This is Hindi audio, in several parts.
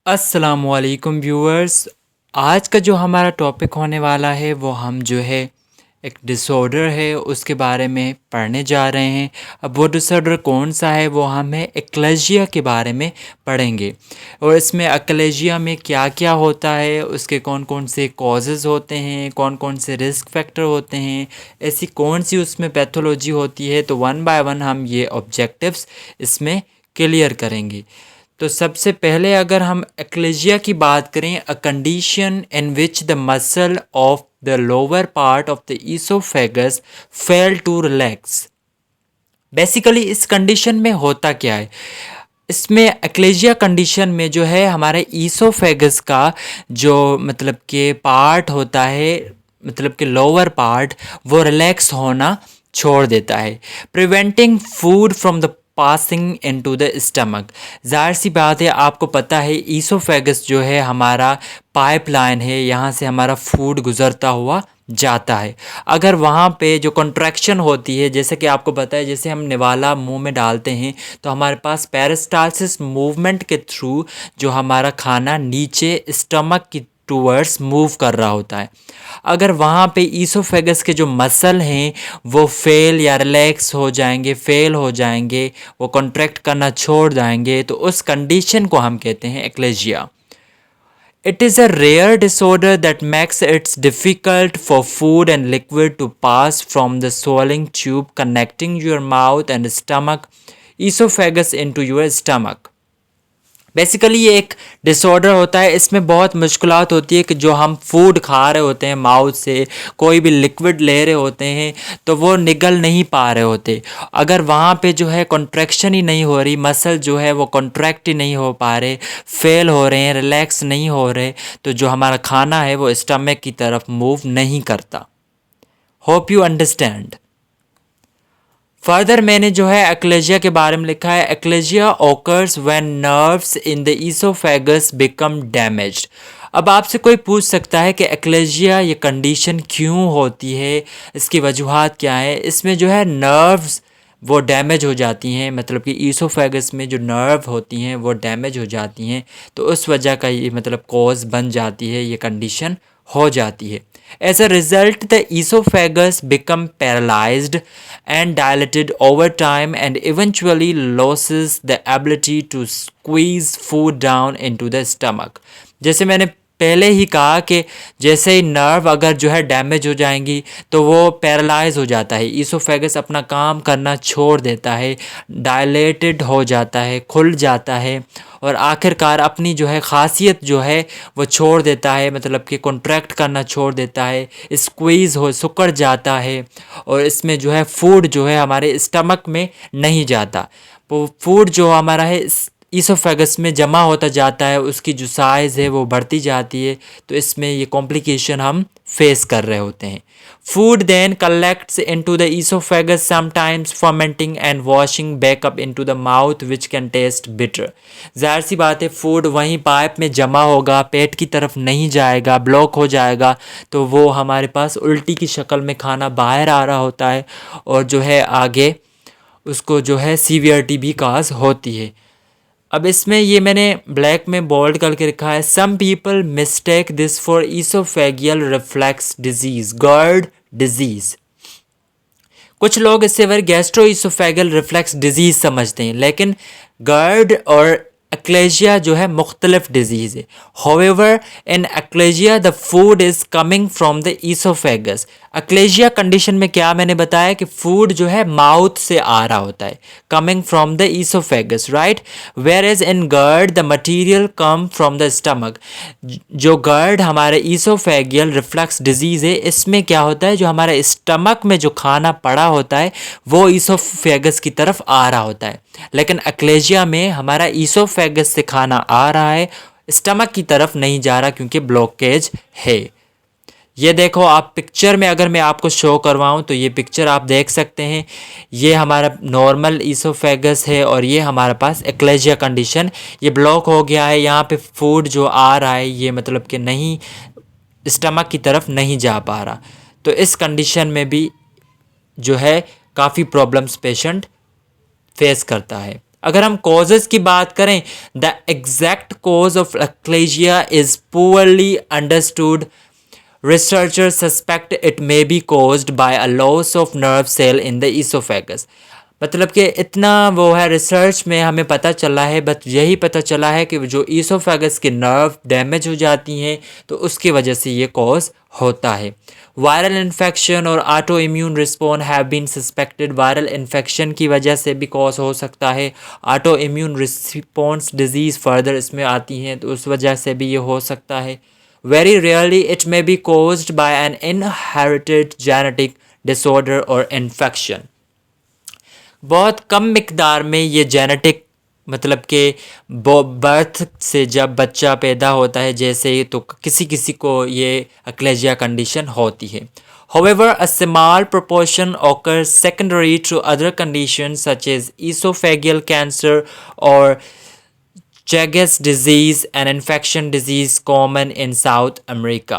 अस्सलामुअलैकुम व्यूअर्स। आज का जो हमारा टॉपिक होने वाला है वो हम जो है एक डिसऑर्डर है उसके बारे में पढ़ने जा रहे हैं। अब वो डिसऑर्डर कौन सा है वो हमें एक्लेजिया के बारे में पढ़ेंगे और इसमें एक्लेजिया में क्या क्या होता है, उसके कौन कौन से कॉजेज़ होते हैं, कौन कौन से रिस्क फैक्टर होते हैं, ऐसी कौन सी उसमें पैथोलॉजी होती है। तो वन बाय वन हम ये ऑब्जेक्टिव्स इसमें क्लियर करेंगे। तो सबसे पहले अगर हम एक्लेजिया की बात करें, a condition in which the muscle of the lower part of the oesophagus fail to relax. Basically इस कंडीशन में होता क्या है, इसमें एक्लेजिया कंडीशन में जो है हमारे ईसोफेगस का जो मतलब कि पार्ट होता है, मतलब कि लोअर पार्ट, वो रिलैक्स होना छोड़ देता है, preventing food from the passing into the stomach. ज़ाहिर सी बात है, आपको पता है ईसोफेगस जो है हमारा पाइपलाइन है, यहाँ से हमारा फूड गुजरता हुआ जाता है। अगर वहाँ पे जो कॉन्ट्रैक्शन होती है, जैसे कि आपको पता है, जैसे हम निवाला मुंह में डालते हैं तो हमारे पास पेरिस्टालसिस मूवमेंट के थ्रू जो हमारा खाना नीचे स्टमक की टूवर्ड्स मूव कर रहा होता है। अगर वहाँ पे ईसोफेगस के जो मसल हैं वो फेल या रिलैक्स हो जाएंगे, फेल हो जाएंगे, वो कॉन्ट्रैक्ट करना छोड़ जाएंगे, तो उस कंडीशन को हम कहते हैं एक्लेजिया। It is a rare disorder that makes it difficult for food and liquid to pass from the swallowing tube connecting your mouth and stomach, esophagus, into your stomach. Basically ये एक डिसऑर्डर होता है, इसमें बहुत मुश्किलात होती है कि जो हम फूड खा रहे होते हैं माउथ से, कोई भी लिक्विड ले रहे होते हैं तो वो निगल नहीं पा रहे होते। अगर वहाँ पे जो है कॉन्ट्रैक्शन ही नहीं हो रही, मसल जो है वो कॉन्ट्रैक्ट ही नहीं हो पा रहे, फेल हो रहे हैं, रिलैक्स नहीं हो रहे, तो जो हमारा खाना है वो स्टमक की तरफ मूव नहीं करता। Hope you understand. फर्दर मैंने जो है एक्लेजिया के बारे में लिखा है, achalasia occurs when nerves in the oesophagus become damaged. अब आपसे कोई पूछ सकता है कि एक्लेजिया ये कंडीशन क्यों होती है, इसकी वजूहात क्या है। इसमें जो है नर्व्स वो डैमेज हो जाती हैं, मतलब कि ईसोफेगस में जो नर्व होती हैं वो डैमेज हो जाती हैं, तो उस वजह का ये मतलब कॉज बन जाती है, ये कंडीशन हो जाती है। As a result, the esophagus become paralyzed and dilated over time and eventually loses the ability to squeeze food down into the stomach. जैसे मैंने पहले ही कहा कि जैसे ही नर्व अगर जो है डैमेज हो जाएंगी तो वो पैरालाइज हो जाता है, ईसोफेगस अपना काम करना छोड़ देता है, डायलेटेड हो जाता है, खुल जाता है और आखिरकार अपनी जो है खासियत जो है वो छोड़ देता है, मतलब कि कॉन्ट्रैक्ट करना छोड़ देता है, स्क्वीज़ हो सिकुड़ जाता है और इसमें जो है फूड जो है हमारे स्टमक में नहीं जाता। वो फूड जो हमारा है ईसोफेगस में जमा होता जाता है, उसकी जो साइज़ है वो बढ़ती जाती है, तो इसमें ये कॉम्प्लिकेशन हम फेस कर रहे होते हैं। Food then collects into the oesophagus, sometimes fermenting and washing back up into the mouth which can taste bitter. ज़ाहिर सी बात है, फूड वहीं पाइप में जमा होगा, पेट की तरफ नहीं जाएगा, ब्लॉक हो जाएगा, तो वो हमारे पास उल्टी की शक्ल में खाना बाहर आ रहा होता है और जो है आगे उसको जो है सीवियरिटी भी काज होती है। अब इसमें ये मैंने ब्लैक में बोल्ड करके रखा है, some people mistake this for oesophageal reflex disease, GERD disease. कुछ लोग इससे फिर गैस्ट्रो ईसोफेगल रिफ्लेक्स डिजीज समझते हैं, लेकिन गर्ड और एक्लेजिया जो है मुख्तलिफ डिजीज़ है। However in achalasia the food is coming from the oesophagus. Achalasia condition में क्या मैंने बताया कि फूड जो है माउथ से आ रहा होता है, coming from the oesophagus, right. Where is in GERD the material come from the stomach. जो गर्ड हमारे ईसोफेगियल रिफ्लक्स डिजीज़ है, इसमें क्या होता है, जो हमारे स्टमक में जो खाना पड़ा होता है वो ईसोफेगस की तरफ आ रहा होता है, लेकिन एक्लेजिया में हमारा ईसोफेगस से खाना आ रहा है, स्टमक की तरफ नहीं जा रहा क्योंकि ब्लॉकेज है। ये देखो आप पिक्चर में, अगर मैं आपको शो करवाऊं तो ये पिक्चर आप देख सकते हैं, ये हमारा नॉर्मल ईसोफेगस है और ये हमारे पास एक्लेजिया कंडीशन, ये ब्लॉक हो गया है, यहाँ पे फूड जो आ रहा है ये मतलब कि नहीं, स्टमक की तरफ नहीं जा पा रहा। तो इस कंडीशन में भी जो है काफ़ी प्रॉब्लम्स पेशेंट फेस करता है। अगर हम कॉजेज़ की बात करें, the exact cause of achalasia is poorly understood. Researchers suspect it may be caused by a loss of nerve cell in the esophagus. मतलब कि इतना वो है, रिसर्च में हमें पता चला है, बस यही पता चला है कि जो ईसोफेगस की नर्व डैमेज हो जाती हैं तो उसकी वजह से ये कॉज होता है. वायरल इन्फेक्शन और autoimmune response have been suspected. Viral infection की वजह से भी कॉज हो सकता है. Autoimmune response disease further इसमें आती हैं तो उस वजह से भी ये हो सकता है. Very rarely it may be caused by an inherited genetic disorder or infection. बहुत कम मिकदार में ये जेनेटिक मतलब कि बर्थ से जब बच्चा पैदा होता है जैसे ही, तो किसी किसी को ये एक्लेजिया कंडीशन होती है. However, a small proportion occurs secondary to other conditions such as esophageal cancer or Chagas disease, an infection disease common in South America.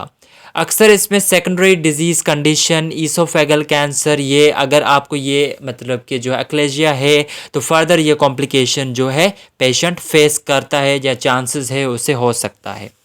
अक्सर इसमें secondary disease condition, oesophageal cancer, ये अगर आपको ये मतलब कि जो एक्लेजिया है तो फर्दर ये कॉम्प्लिकेशन जो है पेशेंट फेस करता है या चांसेस है उसे हो सकता है.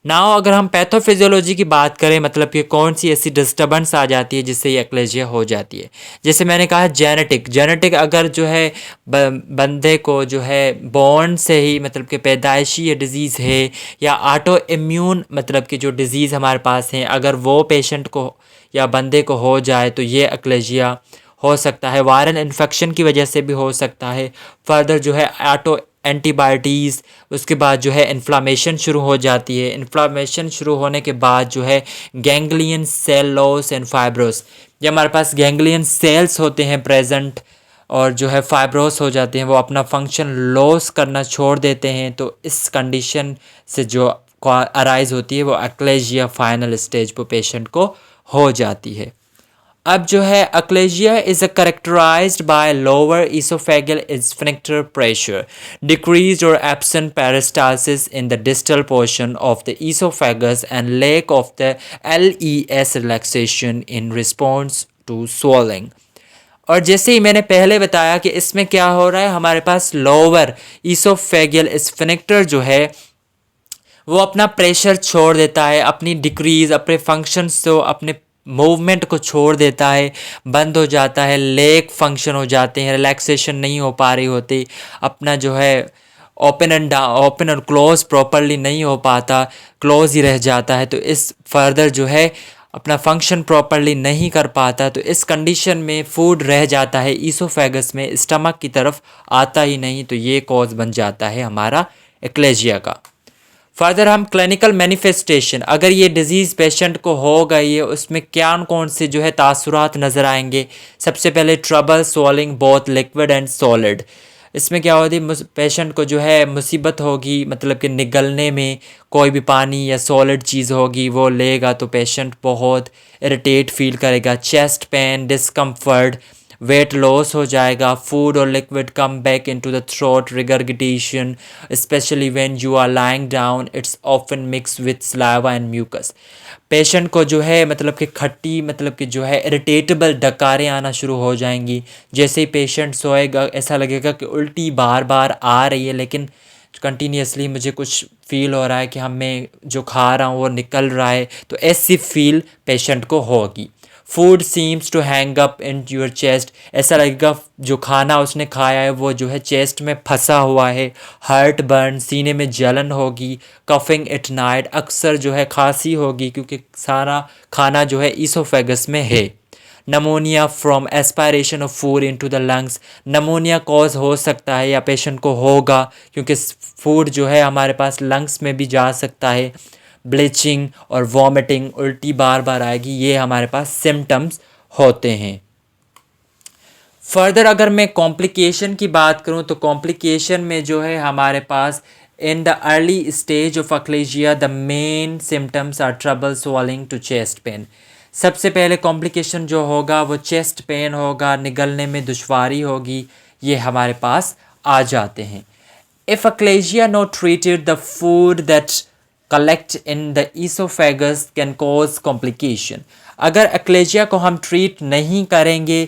नाउ अगर हम पैथोफिजियोलॉजी की बात करें, मतलब कि कौन सी ऐसी डिस्टर्बेंस आ जाती है जिससे ये एक्लेजिया हो जाती है. जैसे मैंने कहा जेनेटिक अगर जो है बंदे को जो है बॉर्न से ही मतलब कि पैदाइशी ये डिज़ीज़ है, या ऑटो इम्यून मतलब कि जो डिज़ीज़ हमारे पास हैं अगर वो पेशेंट को या बंदे को हो जाए तो ये एक्लेजिया हो सकता है. वायरल इन्फेक्शन की वजह से भी हो सकता है. फर्दर जो है ऑटो एंटीबायोटीज़, उसके बाद जो है इन्फ्लामेशन शुरू हो जाती है. इन्फ्लामेशन शुरू होने के बाद जो है ganglion cell loss and fibrosis, ये हमारे पास गैंग्लियन सेल्स होते हैं प्रेजेंट और जो है फाइब्रोस हो जाते हैं, वो अपना फंक्शन लॉस करना छोड़ देते हैं. तो इस कंडीशन से जो अराइज होती है वो एक्लेजिया फाइनल स्टेज पर पेशेंट को हो जाती है. अब जो है achalasia is characterised by lower oesophageal sphincter pressure, decreased और absent peristalsis in the distal portion of the oesophagus and lack of the LES relaxation in response to swallowing. और जैसे ही मैंने पहले बताया कि इसमें क्या हो रहा है, हमारे पास लोअर इसोफेगल स्फिंक्टर जो है वो अपना प्रेशर छोड़ देता है, अपनी डिक्रीज़, अपने फंक्शंस तो अपने मूवमेंट को छोड़ देता है, बंद हो जाता है, लेग फंक्शन हो जाते हैं, रिलैक्सेशन नहीं हो पा रही होती, अपना जो है ओपन और क्लोज प्रॉपरली नहीं हो पाता, क्लोज ही रह जाता है. तो इस फर्दर जो है अपना फंक्शन प्रॉपरली नहीं कर पाता. तो इस कंडीशन में फूड रह जाता है ईसोफेगस में, स्टमक की तरफ आता ही नहीं. तो ये कॉज बन जाता है हमारा एक्लेजिया का. फर्दर हम क्लिनिकल मैनिफेस्टेशन, अगर ये डिज़ीज़ पेशेंट को हो गई है उसमें क्या कौन से जो है तासुरात नज़र आएंगे. सबसे पहले trouble swallowing both liquid and solid. इसमें क्या होती है, पेशेंट को जो है मुसीबत होगी मतलब कि निगलने में, कोई भी पानी या सॉलिड चीज़ होगी वो लेगा तो पेशेंट बहुत इरिटेट फील करेगा. Chest pain, discomfort, weight loss हो जाएगा. फूड और liquid come back into the throat, regurgitation especially when you are lying down, it's often mix with saliva and mucus. Patient को जो है मतलब कि खट्टी मतलब कि जो है इरिटेटेबल डकारें आना शुरू हो जाएंगी. जैसे ही पेशेंट सोएगा ऐसा लगेगा कि उल्टी बार बार आ रही है लेकिन कंटिन्यूसली मुझे कुछ फील हो रहा है कि हमें जो खा रहा हूँ वो निकल रहा है. तो ऐसी फील पेशेंट को होगी. Food seems to hang up in your chest, ऐसा लगेगा जो खाना उसने खाया है वो जो है चेस्ट में फंसा हुआ है. हार्ट बर्न, सीने में जलन होगी. कफिंग एट नाइट, अक्सर जो है खांसी होगी क्योंकि सारा खाना जो है ईसोफेगस में है. Pneumonia from aspiration of food into the lungs, pneumonia cause हो सकता है या पेशेंट को होगा क्योंकि फूड जो है हमारे पास लंग्स में भी जा सकता है. ब्लीचिंग और वॉमिटिंग, उल्टी बार बार आएगी, ये हमारे पास सिम्टम्स होते हैं. फर्दर अगर मैं कॉम्प्लिकेशन की बात करूं तो कॉम्प्लिकेशन में जो है हमारे पास in the early stage of achalasia the main symptoms are trouble swallowing to chest pain. सबसे पहले कॉम्प्लिकेशन जो होगा वो चेस्ट पेन होगा, निगलने में दुश्वारी होगी, ये हमारे पास आ जाते हैं. If achalasia not treated, the food that collect in the oesophagus can cause complication. अगर एक्लेजिया को हम ट्रीट नहीं करेंगे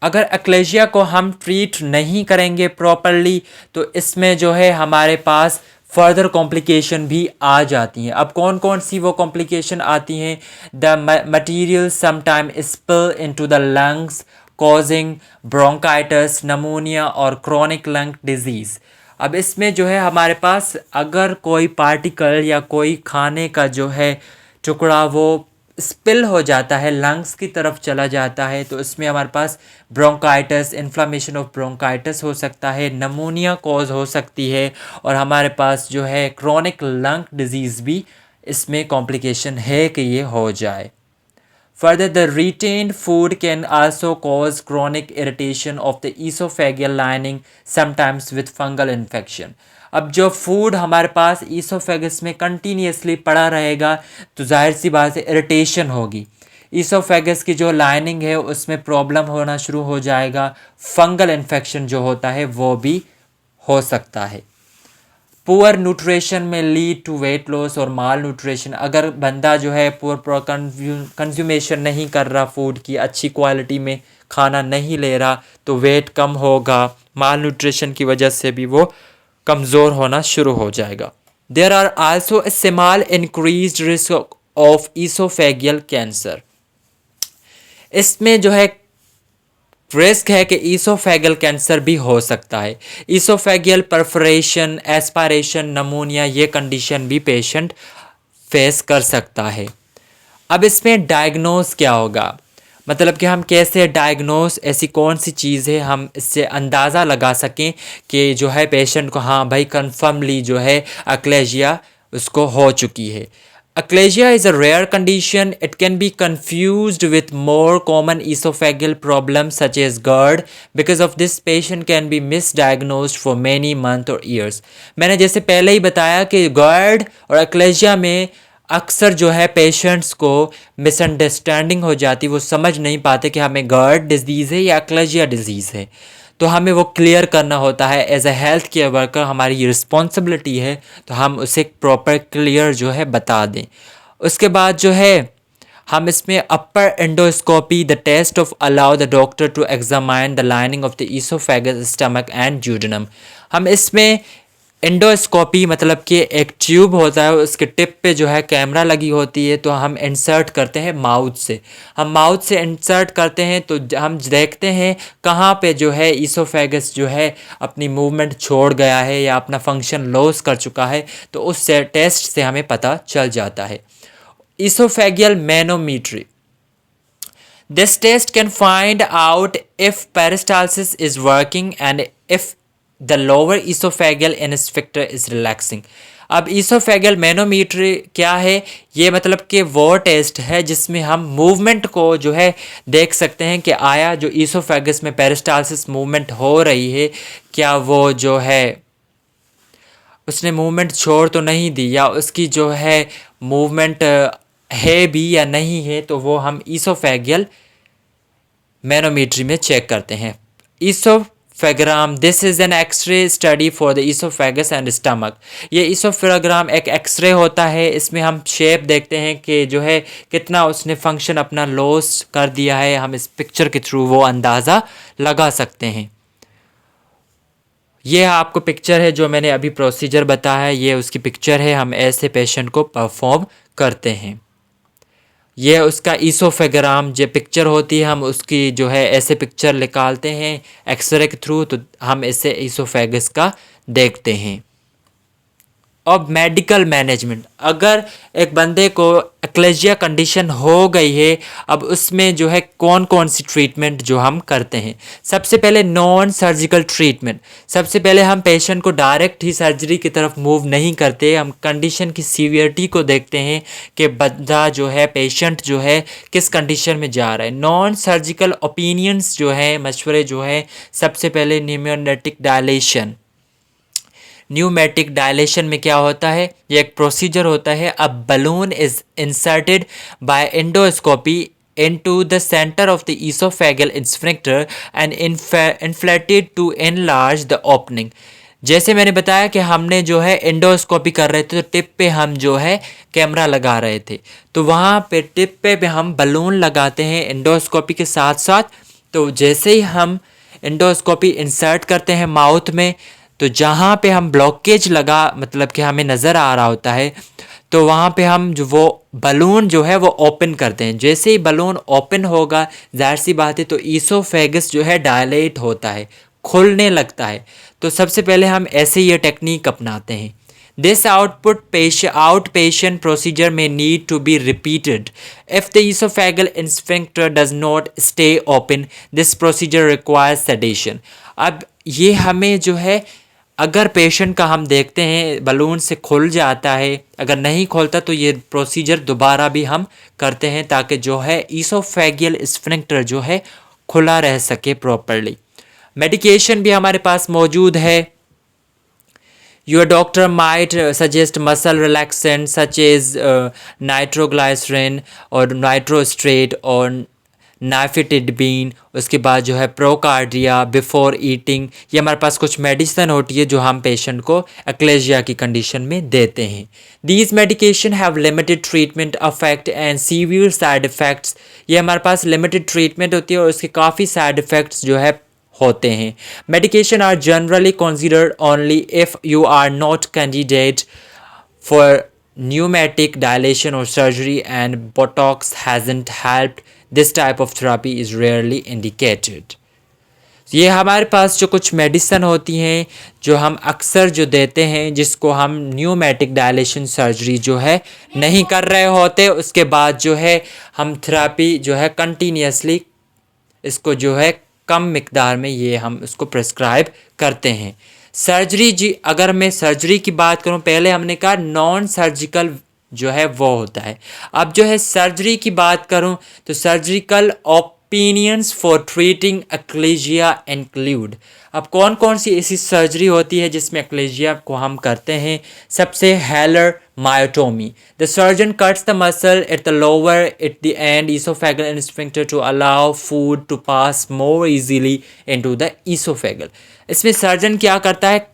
अगर एक्लेजिया को हम ट्रीट नहीं करेंगे प्रॉपरली तो इसमें जो है हमारे पास फर्दर कॉम्प्लिकेशन भी आ जाती हैं। अब कौन कौन सी वो कॉम्प्लिकेशन आती हैं? The material sometime spill into the lungs causing bronchitis, pneumonia और क्रॉनिक लंग डिजीज़। अब इसमें जो है हमारे पास अगर कोई पार्टिकल या कोई खाने का जो है टुकड़ा वो स्पिल हो जाता है, लंग्स की तरफ चला जाता है, तो इसमें हमारे पास ब्रोंकाइटिस, इन्फ्लामेशन ऑफ ब्रोंकाइटिस हो सकता है, नमोनिया कॉज हो सकती है और हमारे पास जो है क्रॉनिक लंग डिजीज़ भी इसमें कॉम्प्लिकेशन है कि ये हो जाए। Further, the retained food can also cause chronic irritation of the esophageal lining, sometimes with fungal infection. अब जो फूड हमारे पास ईसोफेगस में कंटिन्यूसली पड़ा रहेगा तो जाहिर सी बात है इरिटेशन होगी। ईसोफेगस की जो लाइनिंग है उसमें प्रॉब्लम होना शुरू हो जाएगा, फंगल इन्फेक्शन जो होता है वो भी हो सकता है। पुअर न्यूट्रिशन में लीड टू वेट लॉस और माल न्यूट्रिशन। अगर बंदा जो है पुअर कंज्यूमेशन नहीं कर रहा, फूड की अच्छी क्वालिटी में खाना नहीं ले रहा, तो वेट कम होगा, माल न्यूट्रिशन की वजह से भी वो कमज़ोर होना शुरू हो जाएगा। There are also a small increased risk of oesophageal cancer. इसमें जो है रिस्क है कि ईसोफेगल कैंसर भी हो सकता है। ईसोफेगियल परफोरेशन, एस्पायरेशन, नमोनिया, ये कंडीशन भी पेशेंट फेस कर सकता है। अब इसमें डायग्नोस क्या होगा, मतलब कि हम कैसे डायग्नोस, ऐसी कौन सी चीज़ है हम इससे अंदाज़ा लगा सकें कि जो है पेशेंट को हाँ भाई कन्फर्मली जो है एक्लेजिया उसको हो चुकी है। Achalasia is a rare condition. It can be confused with more common esophageal problems such as GERD. Because of this, patient can be misdiagnosed for many months or years. मैंने जैसे पहले ही बताया कि GERD और Achalasia में अक्सर जो है पेशेंट्स को मिसअंडरस्टैंडिंग हो जाती, वो समझ नहीं पाते कि हमें GERD डिजीज़ है या Achalasia डिजीज़ है, तो हमें वो क्लियर करना होता है। As a health care worker हमारी ये रिस्पॉन्सिबिलिटी है, तो हम उसे प्रॉपर क्लियर जो है बता दें। उसके बाद जो है हम इसमें upper endoscopy the test of allow the doctor to examine the lining of the oesophagus, stomach and duodenum. हम इसमें एंडोस्कोपी मतलब कि एक ट्यूब होता है, उसके टिप पे जो है कैमरा लगी होती है, तो हम इंसर्ट करते हैं माउथ से। हम माउथ से इंसर्ट करते हैं तो हम देखते हैं कहाँ पे जो है ईसोफेगस जो है अपनी मूवमेंट छोड़ गया है या अपना फंक्शन लॉस कर चुका है, तो उस टेस्ट से हमें पता चल जाता है। ईसोफेगियल मैनोमीट्री, this test can find out if peristalsis is working and if the lower esophageal sphincter is relaxing. अब ईसोफेगल मैनोमीट्री क्या है? ये मतलब कि वो टेस्ट है जिसमें हम मूवमेंट को जो है देख सकते हैं कि आया जो ईसोफेगस में पेरिस्टालसिस मूवमेंट हो रही है, क्या वो जो है उसने मूवमेंट छोड़ तो नहीं दी, या उसकी जो है मूवमेंट है भी या नहीं है, तो वो हम ईसोफेगियल मैनोमीट्री में चेक करते हैं। Oesophagram, this is an x-ray study for the oesophagus and stomach. ये ईसोफेग्राम एक एक्सरे होता है, इसमें हम शेप देखते हैं कि जो है कितना उसने फंक्शन अपना लॉस कर दिया है, हम इस पिक्चर के थ्रू वो अंदाज़ा लगा सकते हैं। ये आपको पिक्चर है जो मैंने अभी प्रोसीजर बताया है, ये उसकी पिक्चर है, हम ऐसे पेशेंट को परफॉर्म करते हैं। ये उसका ईसोफेग्राम जो पिक्चर होती है, हम उसकी जो है ऐसे पिक्चर निकालते हैं एक्सरे के थ्रू, तो हम इसे ईसोफेगस का देखते हैं। अब मेडिकल मैनेजमेंट, अगर एक बंदे को एक्लेजिया कंडीशन हो गई है, अब उसमें जो है कौन कौन सी ट्रीटमेंट जो हम करते हैं। सबसे पहले नॉन सर्जिकल ट्रीटमेंट, सबसे पहले हम पेशेंट को डायरेक्ट ही सर्जरी की तरफ मूव नहीं करते, हम कंडीशन की सीवियरिटी को देखते हैं कि बंदा जो है पेशेंट जो है किस कंडीशन में जा रहा है। नॉन सर्जिकल ओपिनियंस जो है, मशवरे जो है, सबसे पहले न्यूमोनेटिक डायलेशन। न्यूमेटिक डायलेशन में क्या होता है? ये एक प्रोसीजर होता है, a balloon is inserted by endoscopy into the center of the esophageal sphincter and inflated to enlarge the opening. जैसे मैंने बताया कि हमने जो है एंडोस्कोपी कर रहे थे, तो टिप पे हम जो है कैमरा लगा रहे थे, तो वहाँ पे टिप पे हम बलून लगाते हैं एंडोस्कोपी के साथ साथ, तो जैसे ही हम एंडोस्कोपी इंसर्ट करते हैं माउथ में, तो जहाँ पे हम ब्लॉकेज लगा मतलब कि हमें नज़र आ रहा होता है, तो वहाँ पे हम जो वो बलून जो है वो ओपन करते हैं। जैसे ही बलून ओपन होगा, जाहिर सी बात है, तो ईसोफेगस जो है डायलेट होता है, खुलने लगता है। तो सबसे पहले हम ऐसे ये टेक्निक अपनाते हैं। This outpatient procedure may need to be repeated. If the esophageal sphincter does not stay open, this procedure requires sedation. अब ये हमें जो है, अगर पेशेंट का हम देखते हैं बलून से खुल जाता है, अगर नहीं खोलता तो ये प्रोसीजर दोबारा भी हम करते हैं ताकि जो है ईसोफेगियल स्फिंक्टर जो है खुला रह सके प्रॉपरली। मेडिकेशन भी हमारे पास मौजूद है। Your doctor might suggest muscle relaxant such as nitroglycerin or nitrostrate और नाइफिटिडबिन। उसके बाद जो है प्रोकार्डिया बिफोर ईटिंग। ये हमारे पास कुछ मेडिसिन होती है जो हम पेशेंट को एक्लेजिया की कंडीशन में देते हैं। These medication have limited treatment affect and severe side effects. ये हमारे पास लिमिटेड ट्रीटमेंट होती है और उसके काफ़ी साइड इफ़ेक्ट्स जो है होते हैं। Medication are generally considered only if you are not candidate for pneumatic dilation or surgery and Botox hasn't helped. This type of therapy is rarely indicated. ये हमारे पास जो कुछ मेडिसिन होती हैं जो हम अक्सर जो देते हैं, जिसको हम न्यूमेटिक डायलेशन सर्जरी जो है नहीं कर रहे होते, उसके बाद जो है हम थेरेपी जो है कंटिन्यूसली इसको जो है कम मिकदार में ये हम उसको प्रेस्क्राइब करते हैं। सर्जरी जी, अगर मैं सर्जरी की बात करूं, पहले हमने कहा नॉन सर्जिकल जो है वो होता है। अब जो है सर्जरी की बात करूं तो surgical opinions for treating achalasia include. अब कौन कौन सी ऐसी सर्जरी होती है जिसमें एक्लेजिया को हम करते हैं? सबसे Heller myotomy. The surgeon cuts the muscle at the lower at the end oesophageal and sphincter to allow food to pass more easily into the oesophageal. इसमें सर्जन क्या करता है?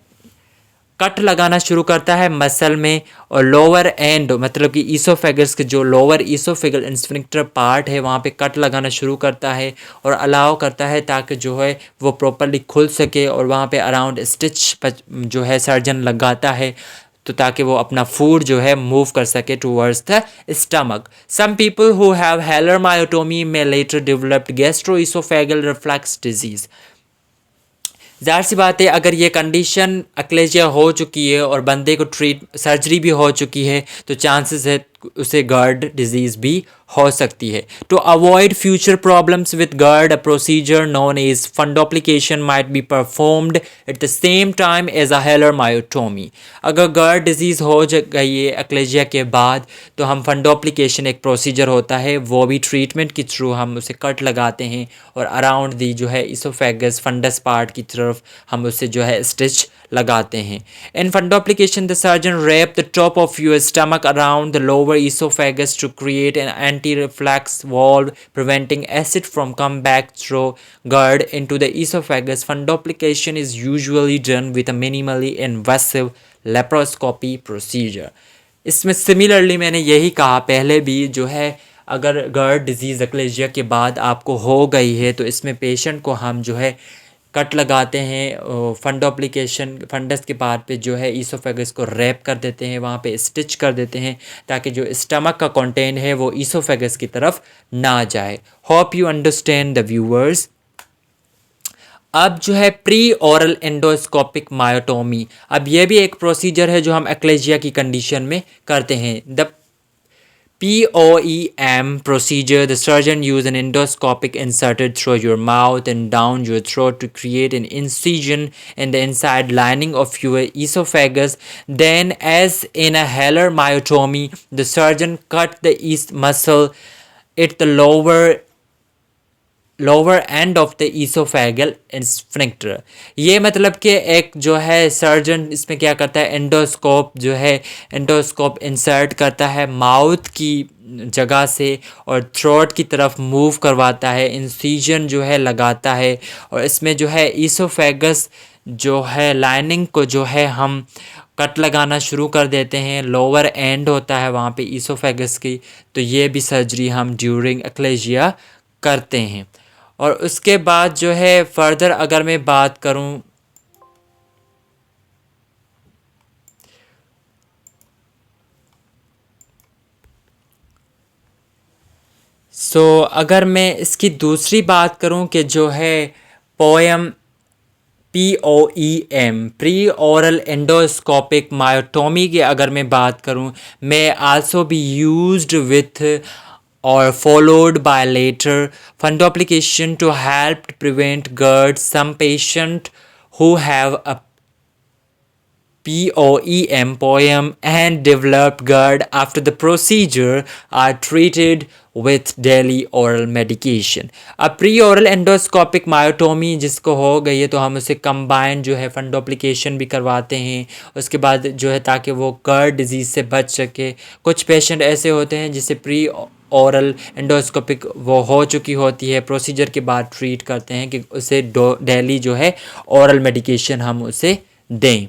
कट लगाना शुरू करता है मसल में और लोअर एंड मतलब कि ईसोफेगस के जो लोअर ईसोफेगल स्फिंक्टर पार्ट है वहाँ पे कट लगाना शुरू करता है और अलाउ करता है ताकि जो है वो प्रॉपरली खुल सके, और वहाँ पे अराउंड स्टिच जो है सर्जन लगाता है तो ताकि वो अपना फूड जो है मूव कर सके towards the stomach. Some people who have Heller myotomy में later developed gastro-oesophageal reflux disease. ज़ाहिर सी बात है, अगर ये कंडीशन एक्लेजिया हो चुकी है और बंदे को सर्जरी भी हो चुकी है तो चांसेस है उसे GERD डिजीज़ भी हो सकती है। To avoid future problems with GERD, a procedure known as fundoplication might be performed at the same time as a Heller myotomy. अगर GERD डिजीज़ हो गई है एक्लेजिया के बाद तो हम फंडोप्लिकेशन एक प्रोसीजर होता है, वो भी ट्रीटमेंट के थ्रू हम उसे कट लगाते हैं और अराउंड दी जो है इसोफेगस फंडस पार्ट की तरफ हम उसे जो है स्टिच लगाते हैं। In fundoplication the surgeon wrap the top of your stomach around the lower esophagus to create an anti-reflux valve preventing acid from come back through GERD into the esophagus. Fundoplication is usually done with a minimally invasive laparoscopy procedure. इसमें सिमिलरली मैंने यही कहा पहले भी जो है, अगर GERD डिजीज़ एक्लेजिया के बाद आपको हो गई है तो इसमें पेशेंट को हम जो है कट लगाते हैं, फंडोप्लिकेशन फंडस के पार्ट पे जो है ईसोफेगस को रैप कर देते हैं, वहाँ पे स्टिच कर देते हैं ताकि जो स्टमक का कंटेंट है वो ईसोफेगस की तरफ ना जाए। Hope you understand the viewers. अब जो है प्री ओरल एंडोस्कोपिक मायोटोमी, अब ये भी एक प्रोसीजर है जो हम एक्लेजिया की कंडीशन में करते हैं। The POEM procedure, the surgeon use an endoscopic inserted through your mouth and down your throat to create an incision in the inside lining of your esophagus. Then, as in a Heller myotomy, the surgeon cut the muscle at the lower end of the oesophageal sphincter. ये मतलब कि एक जो है सर्जन इसमें क्या करता है, एंडोस्कोप इंसर्ट करता है माउथ की जगह से और थ्रोट की तरफ मूव करवाता है, इंसिजन जो है लगाता है और इसमें जो है ईसोफेगस जो है लाइनिंग को जो है हम कट लगाना शुरू कर देते हैं। लोअर एंड होता है वहाँ पे ईसोफेगस की, तो ये भी सर्जरी हम ड्यूरिंग एक्लेजिया करते हैं। और उसके बाद जो है फर्दर अगर मैं बात करूं, अगर मैं इसकी दूसरी बात करूं कि जो है poem POEM, pre oral endoscopic मायोटोमी की अगर मैं बात करूं, may also be used with or followed by later fundoplication to help prevent GERD. Some patients who have a POEM and developed GERD after the procedure are treated with daily oral medication. अब प्री ओरल एंडोस्कोपिक मायोटोमी जिसको हो गई है तो हम उसे कंबाइन जो है फंडोप्लिकेशन भी करवाते हैं उसके बाद जो है ताकि वो GERD डिजीज़ से बच सके। कुछ पेशेंट ऐसे होते हैं जिसे प्री ओरल एंडोस्कोपिक वो हो चुकी होती है, प्रोसीजर के बाद ट्रीट करते हैं कि उसे डेली जो है ओरल मेडिकेशन हम उसे दें।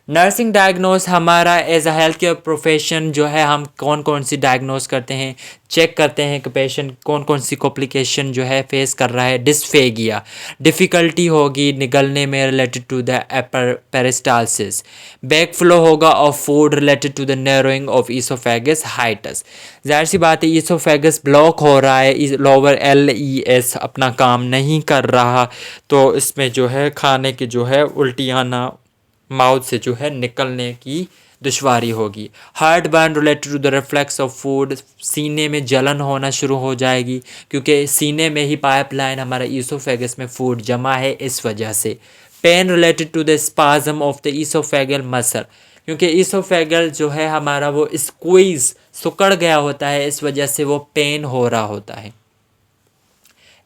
नर्सिंग डायग्नोस हमारा as a health care profession जो है हम कौन कौन सी डायग्नोस करते हैं, चेक करते हैं कि पेशेंट कौन कौन सी कॉम्प्लिकेशन जो है फेस कर रहा है। डिस्फेगिया, डिफ़िकल्टी होगी निगलने में related to the peristalsis. Back flow होगा of food related to the narrowing of oesophagus hiatus. जाहिर सी बात है ईसोफेगस ब्लॉक हो रहा है, लोअर LES अपना काम नहीं कर रहा तो इसमें जो है खाने की जो है उल्टी आना, माउथ से जो है निकलने की दुश्वारी होगी। Heartburn related to the reflex of food, सीने में जलन होना शुरू हो जाएगी क्योंकि सीने में ही पाइपलाइन हमारा ईसोफेगस में फूड जमा है इस वजह से। Pain related to the spasm of the oesophageal muscle, क्योंकि ईसोफेगल जो है हमारा वो स्क्वीज सिकुड़ गया होता है इस वजह से वो पेन हो रहा होता है।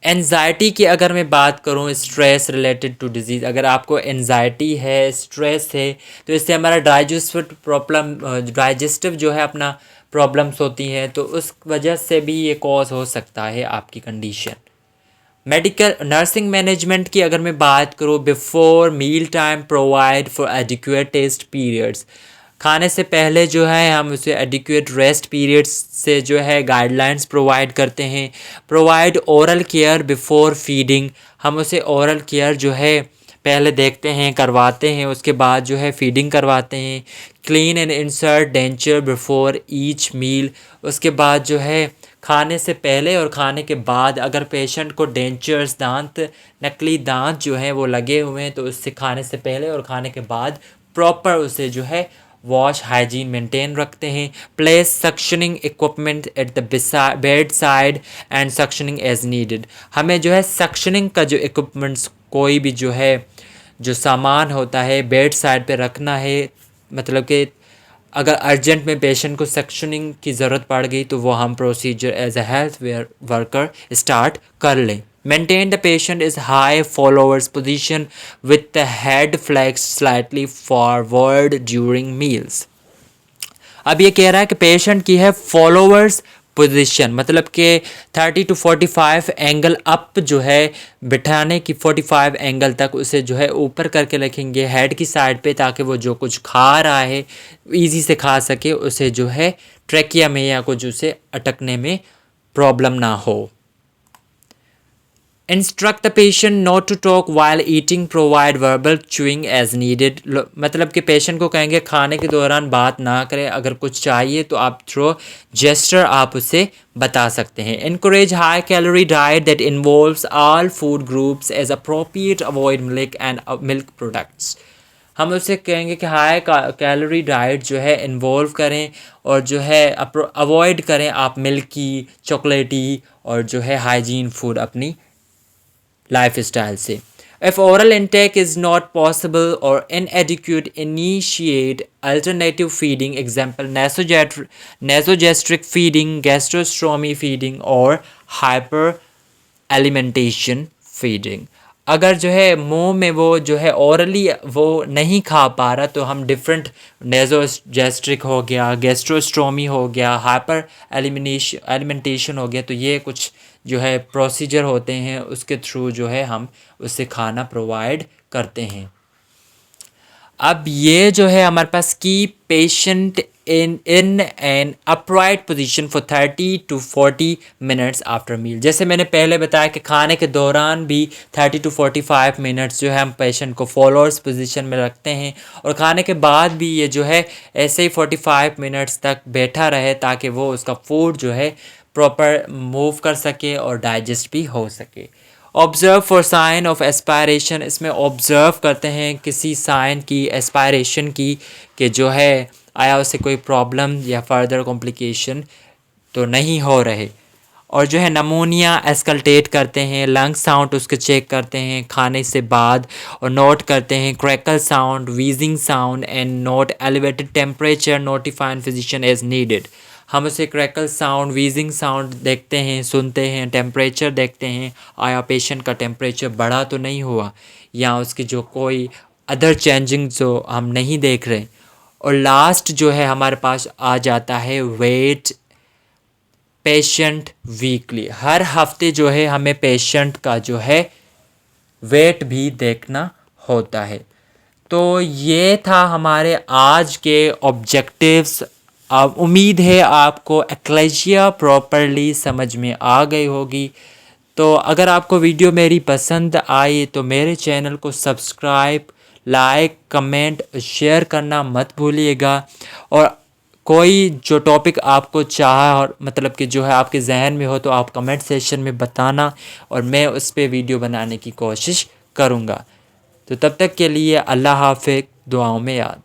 एनजाइटी की अगर मैं बात करूं, स्ट्रेस रिलेटेड टू डिजीज़, अगर आपको एनजाइटी है, स्ट्रेस है तो इससे हमारा डाइजेस्टिव जो है अपना प्रॉब्लम्स होती हैं तो उस वजह से भी ये कॉज हो सकता है आपकी कंडीशन। मेडिकल नर्सिंग मैनेजमेंट की अगर मैं बात करूं, before meal time provide for adequate test periods, खाने से पहले जो है हम उसे एडिक्वेट रेस्ट पीरियड्स से जो है गाइडलाइंस प्रोवाइड करते हैं। Provide oral care before feeding, हम उसे ओरल केयर जो है पहले देखते हैं, करवाते हैं, उसके बाद जो है फीडिंग करवाते हैं। Clean and insert denture before each meal, उसके बाद जो है खाने से पहले और खाने के बाद अगर पेशेंट को डेंचर्स दांत, नकली दांत जो हैं वो लगे हुए हैं तो उससे खाने से पहले और खाने के बाद प्रॉपर उसे जो है वॉश हाइजीन मेंटेन रखते हैं। Place suctioning equipment at the bedside and suctioning as needed, हमें जो है सक्शनिंग का जो इक्विपमेंट्स कोई भी जो है जो सामान होता है बेड साइड पे रखना है, मतलब कि अगर अर्जेंट में पेशेंट को सक्शनिंग की ज़रूरत पड़ गई तो वो हम procedure as a health worker start कर लें। Maintain the patient is high Fowler's position with the head flex slightly forward during meals. अब ये कह रहा है कि पेशेंट की है फॉलोअर्स पोजीशन, मतलब कि 30 to 45 एंगल अप जो है बिठाने की, 45 एंगल तक उसे जो है ऊपर करके रखेंगे हेड की साइड पे ताकि वो जो कुछ खा रहा है इजी से खा सके, उसे जो है ट्रैकिया में या कुछ उसे अटकने में प्रॉब्लम ना हो। Instruct the patient not to talk while eating, provide verbal chewing as needed, मतलब कि पेशेंट को कहेंगे खाने के दौरान बात ना करें, अगर कुछ चाहिए तो आप थ्रो जेस्टर आप उसे बता सकते हैं। Encourage high calorie diet that involves all food groups age appropriate, avoid milk and milk products, हम उससे कहेंगे कि हाई कैलोरी डाइट जो है इन्वॉल्व करें और जो है अवॉइड करें आप मिल्की, चॉकलेटी और जो है हाइजीन फूड अपनी लाइफ स्टाइल से। If oral intake is not possible or inadequate, initiate alternative feeding, example nasogastric feeding, gastrostomy feeding or hyperalimentation feeding। अगर जो है मुंह में वो जो है ओरली वो नहीं खा पा रहा तो हम डिफरेंट नेजोगैस्ट्रिक हो गया, गैस्ट्रोस्टोमी हो गया, हाइपर एलिमेंटेशन हो गया, तो ये कुछ जो है प्रोसीजर होते हैं उसके थ्रू जो है हम उससे खाना प्रोवाइड करते हैं। अब ये जो है हमारे पास की patient in an upright position for 30 to 40 minutes after meal। जैसे मैंने पहले बताया कि खाने के दौरान भी 30 to 45 मिनट्स जो है हम पेशेंट को फॉलोअर्स पोजीशन में रखते हैं, और खाने के बाद भी ये जो है ऐसे ही 45 मिनट्स तक बैठा रहे ताकि वो उसका फूड जो है प्रॉपर मूव कर सके और डाइजेस्ट भी हो सके। Observe for sign of aspiration, इसमें ऑब्ज़र्व करते हैं किसी साइन की, एस्पायरेशन की, कि जो है आया उससे कोई प्रॉब्लम या फर्दर कॉम्प्लिकेशन तो नहीं हो रहे। और जो है नमूनिया एस्कल्टेट करते हैं, लंग साउंड उसके चेक करते हैं खाने से बाद, और नोट करते हैं crackle sound, wheezing sound and note elevated temperature, notifying physician as needed. हम उसे क्रैकल साउंड, वीजिंग साउंड देखते हैं, सुनते हैं, टेम्परेचर देखते हैं, आया पेशेंट का टेम्परेचर बढ़ा तो नहीं हुआ या उसकी जो कोई अदर चेंजिंग जो हम नहीं देख रहे। और लास्ट जो है हमारे पास आ जाता है वेट पेशेंट वीकली। हर हफ्ते जो है हमें पेशेंट का जो है वेट भी देखना होता है। तो ये था हमारे आज के ऑब्जेक्टिव्स। अब उम्मीद है आपको एक्लेशिया प्रॉपरली समझ में आ गई होगी। तो अगर आपको वीडियो मेरी पसंद आई तो मेरे चैनल को सब्सक्राइब, लाइक, कमेंट, शेयर करना मत भूलिएगा। और कोई जो टॉपिक आपको चाहा और मतलब कि जो है आपके जहन में हो तो आप कमेंट सेक्शन में बताना, और मैं उस पर वीडियो बनाने की कोशिश करूँगा। तो तब तक के लिए अल्लाह हाफ़िज़, दुआओं में याद।